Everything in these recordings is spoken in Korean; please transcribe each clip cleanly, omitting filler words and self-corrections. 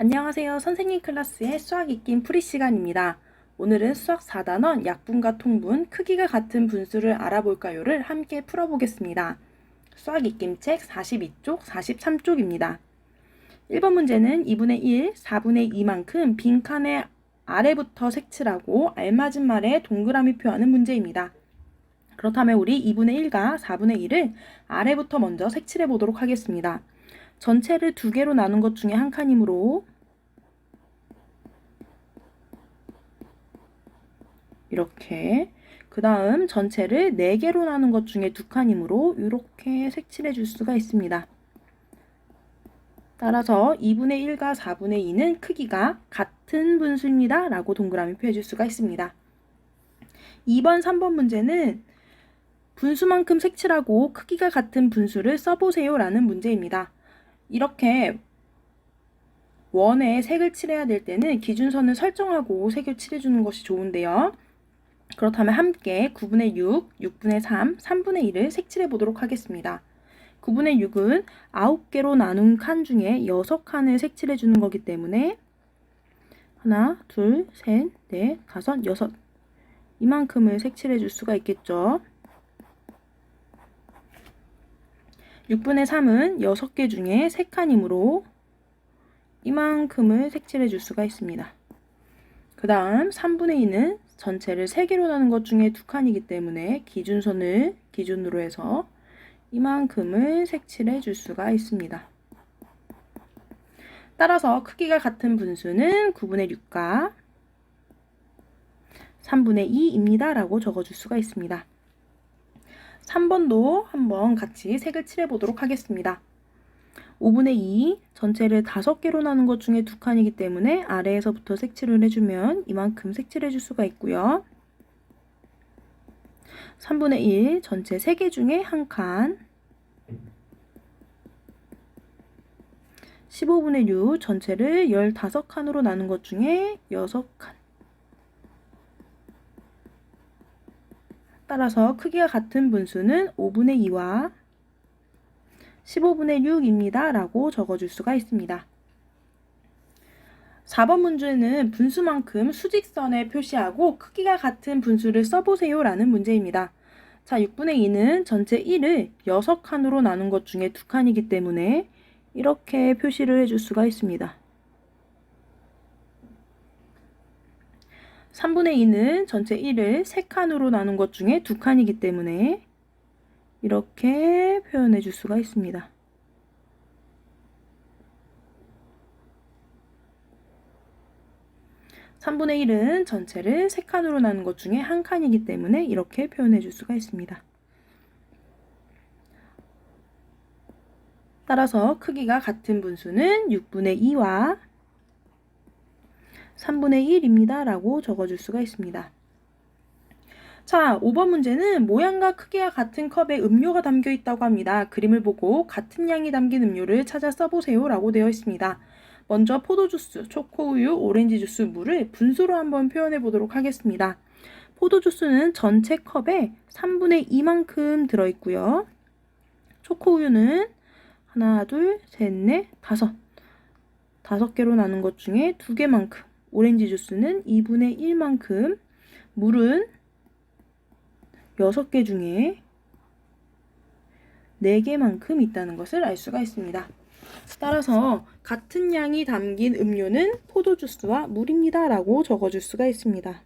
안녕하세요. 선생님 클래스의 수학 익힘 풀이 시간입니다. 오늘은 수학 4단원 약분과 통분, 크기가 같은 분수를 알아볼까요를 함께 풀어보겠습니다. 수학 익힘 책 42쪽, 43쪽입니다. 1번 문제는 2분의 1, 4분의 2만큼 빈칸의 아래부터 색칠하고 알맞은 말에 동그라미 표하는 문제입니다. 그렇다면 우리 2분의 1과 4분의 1을 아래부터 먼저 색칠해 보도록 하겠습니다. 전체를 두 개로 나눈 것 중에 한 칸이므로 이렇게, 그 다음 전체를 4개로 나눈 것 중에 두 칸이므로 이렇게 색칠해 줄 수가 있습니다. 따라서 2분의 1과 4분의 2는 크기가 같은 분수입니다 라고 동그라미 표해 줄 수가 있습니다. 2번, 3번 문제는 분수만큼 색칠하고 크기가 같은 분수를 써보세요 라는 문제입니다. 이렇게 원에 색을 칠해야 될 때는 기준선을 설정하고 색을 칠해주는 것이 좋은데요. 그렇다면 함께 9분의 6, 6분의 3, 3분의 1을 색칠해 보도록 하겠습니다. 9분의 6은 9개로 나눈 칸 중에 6칸을 색칠해 주는 거기 때문에 하나, 둘, 셋, 넷, 다섯, 여섯 이만큼을 색칠해 줄 수가 있겠죠. 6분의 3은 6개 중에 3칸이므로 이만큼을 색칠해 줄 수가 있습니다. 그 다음 3분의 2는 전체를 3개로 나눈 것 중에 2칸이기 때문에 기준선을 기준으로 해서 이만큼을 색칠해 줄 수가 있습니다. 따라서 크기가 같은 분수는 9분의 6과 3분의 2입니다 라고 적어줄 수가 있습니다. 3번도 한번 같이 색을 칠해 보도록 하겠습니다. 5분의 2 전체를 5개로 나눈 것 중에 2칸이기 때문에 아래에서부터 색칠을 해주면 이만큼 색칠해 줄 수가 있고요. 3분의 1 전체 3개 중에 1칸, 15분의 6 전체를 15칸으로 나눈 것 중에 6칸. 따라서 크기가 같은 분수는 5분의 2와 15분의 6입니다 라고 적어줄 수가 있습니다. 4번 문제는 분수만큼 수직선에 표시하고 크기가 같은 분수를 써보세요 라는 문제입니다. 자, 6분의 2는 전체 1을 6칸으로 나눈 것 중에 2칸이기 때문에 이렇게 표시를 해줄 수가 있습니다. 3분의 2는 전체 1을 3칸으로 나눈 것 중에 2칸이기 때문에 이렇게 표현해 줄 수가 있습니다. (3분의 1은) 전체를 3칸으로 나눈 것 중에 1칸이기 때문에 이렇게 표현해 줄 수가 있습니다. 따라서 크기가 같은 분수는 6분의 2와 3분의 1입니다 라고 적어줄 수가 있습니다. 자, 5번 문제는 모양과 크기가 같은 컵에 음료가 담겨 있다고 합니다. 그림을 보고 같은 양이 담긴 음료를 찾아 써보세요 라고 되어 있습니다. 먼저 포도주스, 초코우유, 오렌지 주스, 물을 분수로 한번 표현해 보도록 하겠습니다. 포도주스는 전체 컵에 3분의 2만큼 들어있고요. 초코우유는 하나, 둘, 셋, 넷, 다섯 개로 나눈 것 중에 2개만큼, 오렌지 주스는 2분의 1만큼, 물은 6개 중에 4개만큼 있다는 것을 알 수가 있습니다. 따라서 같은 양이 담긴 음료는 포도주스와 물입니다 라고 적어줄 수가 있습니다.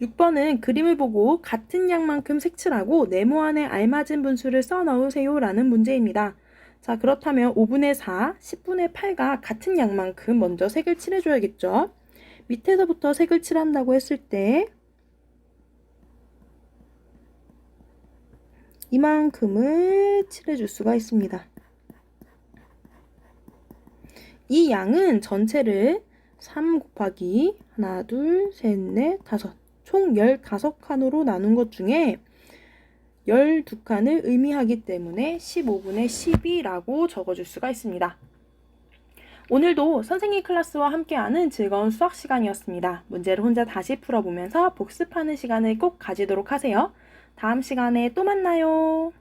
6번은 그림을 보고 같은 양만큼 색칠하고 네모안에 알맞은 분수를 써 넣으세요 라는 문제입니다. 자, 그렇다면 5분의 4, 10분의 8과 같은 양만큼 먼저 색을 칠해줘야겠죠. 밑에서부터 색을 칠한다고 했을 때 이만큼을 칠해줄 수가 있습니다. 이 양은 전체를 3 곱하기 하나, 둘, 셋, 넷, 다섯 총 15칸으로 나눈 것 중에 12칸을 의미하기 때문에 15분의 12라고 적어줄 수가 있습니다. 오늘도 선생님 클래스와 함께하는 즐거운 수학 시간이었습니다. 문제를 혼자 다시 풀어보면서 복습하는 시간을 꼭 가지도록 하세요. 다음 시간에 또 만나요.